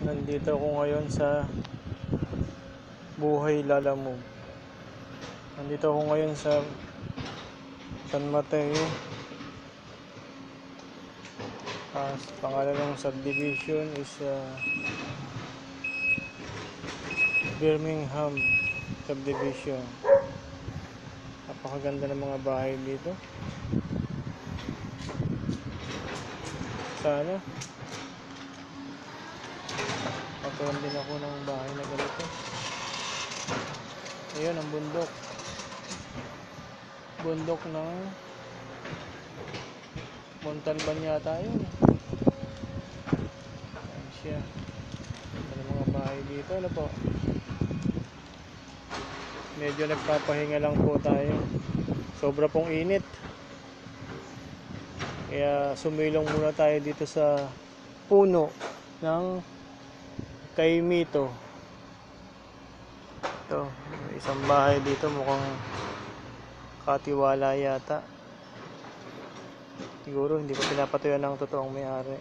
Nandito ako ngayon sa Buhay Lalamove. Nandito ako ngayon sa San Mateo. Pangalan ng subdivision is Birmingham subdivision. Napakaganda ng mga bahay dito. Sana pagkaroon din ako ng bahay na ganito. Ayun ang bundok ng Montalban yata yun. Ayan siya. Ano mga bahay dito, ano po, medyo nagpapahinga lang po tayo, sobra pong init, kaya sumilong muna tayo dito sa puno ng kaimito. Ito, isang bahay dito, mukhang katiwala yata. Siguro hindi pa pinapatuyan ng totoong may-ari.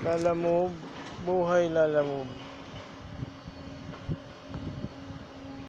Lalamove, Buhay Lalamove.